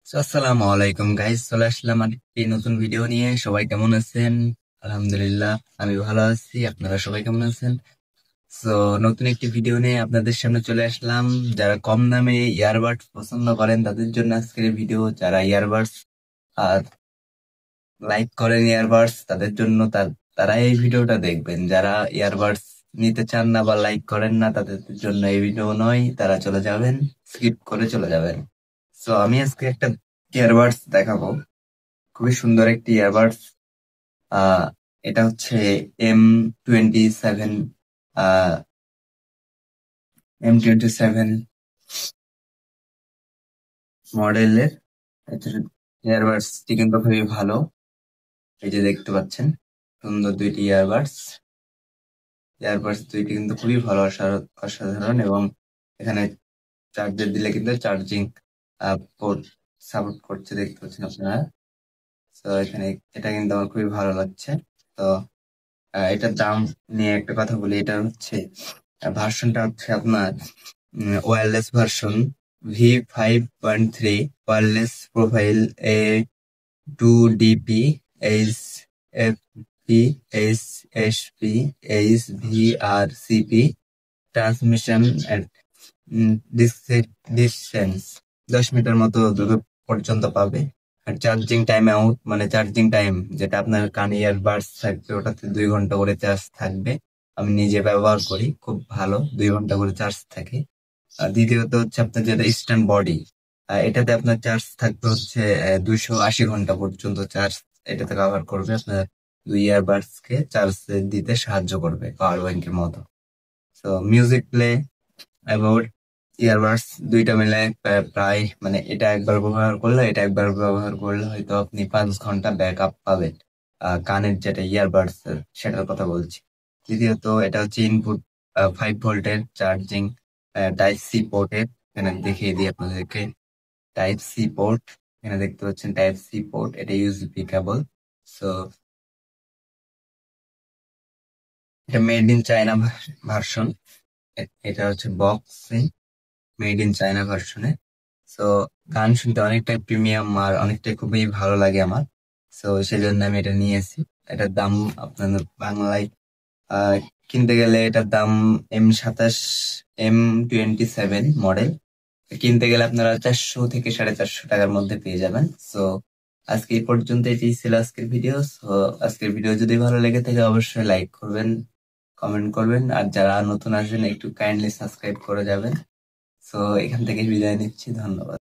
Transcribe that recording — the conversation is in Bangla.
আসসালামু আলাইকুম গাইস, চলে আসলাম আরেকটি নতুন ভিডিও নিয়ে। সবাই কেমন আছেন? আলহামদুলিল্লাহ, আমি ভালো আছি। আপনারা সবাই কেমন আছেন? সো নতুন একটি ভিডিও নিয়ে আপনাদের সামনে চলে আসলাম। যারা কম দামে ইয়ারবাডস পছন্দ করেন তাদের জন্য আজকের এই ভিডিও। যারা ইয়ারবাডস আর লাইক করেন ইয়ারবাডস তাদের জন্য তারা এই ভিডিওটা দেখবেন। যারা ইয়ারবাডস নিতে চান না বা লাইক করেন না তাদের জন্য এই ভিডিও নয়, তারা চলে যাবেন, স্কিপ করে চলে যাবেন। সো আমি আজকে একটা ইয়ারবাডস দেখাবো, খুবই সুন্দর একটি ইয়ারবাডস। আহ এটা হচ্ছে M27, আহ M27 মডেলের ইয়ারবাডসটি কিন্তু খুবই ভালো। এই যে দেখতে পাচ্ছেন সুন্দর দুইটি ইয়ারবাডস। ইয়ারবাডস দুইটি কিন্তু খুবই ভালো, অসাধারণ। এবং এখানে চার্জার দিলে কিন্তু চার্জিং পোর্ট সাপোর্ট করছে, দেখতে পাচ্ছেন আপনারা। তো এখানে এটা কিন্তু আমার খুবই ভালো লাগছে। তো এটার দাম নিয়ে একটা কথা বলি। এটা হচ্ছে ভার্সনটা হচ্ছে আপনার wireless version V5.3, wireless profile A2DP HFP HSP HVRCP transmission distance 10 meter মতো দূর পর্যন্ত পাবে। আর চার্জিং টাইম আউট, মানে চার্জিং টাইম যেটা আপনার কানে ইয়ারবাডস থাকবে ওটাতে 2 ঘন্টা করে চার্জ থাকবে। আমি নিজে ব্যবহার করি, খুব ভালো, 2 ঘন্টা করে চার্জ থাকে। আর দ্বিতীয়ত হচ্ছে আপনার যেটা ইস্টার্ন বডি, এটাতে আপনার চার্জ থাকবে হচ্ছে 280 ঘন্টা পর্যন্ত চার্জ এটাতে কভার করবে। আপনার দুই ইয়ারবাডস কে চার্জ দিতে সাহায্য করবে, পাওয়ার ব্যাংকের মতো। তো মিউজিক প্লে অ্যাবাউট ইয়ারবাডস দুইটা মিলে প্রায়, মানে এটা একবার ব্যবহার করলে হয়তো আপনি 5 ঘন্টা ব্যাক আপ পাবেন। কানের যেটা ইয়ারবাডস সেটার কথা বলছি। দ্বিতীয়ত এটা হচ্ছে ইনপুট 5 ভোল্টের চার্জিং, টাইপ সি পোর্টের। এখানে দেখিয়ে দিই আপনাদেরকে। টাইপ সি পোর্ট, এখানে দেখতে পাচ্ছেন টাইপ সি পোর্ট, এটা ইউএসবি কেবল। সো এটা মেড ইন চায়না ভার্সন। এটা হচ্ছে বক্সিং, মেড ইন চায়না ভার্সনে। সো গান শুনতে অনেকটাই প্রিমিয়াম আর অনেকটাই খুবই ভালো লাগে আমার। সো সেই জন্য আমি এটা নিয়েছি। এটার দাম আপনার বাংলায় আহ, কিনতে গেলে এটার দাম M27 M27 মডেল কিনতে গেলে আপনারা 400 থেকে 450 টাকার মধ্যে পেয়ে যাবেন। সো আজকে এই পর্যন্ত, এটি ছিল আজকের ভিডিও। সো আজকের ভিডিও যদি ভালো লেগে থাকে অবশ্যই লাইক করবেন, কমেন্ট করবেন, আর যারা নতুন আসবেন একটু কাইন্ডলি সাবস্ক্রাইব করে যাবেন। সো এখান থেকে বিদায় নিচ্ছি, ধন্যবাদ।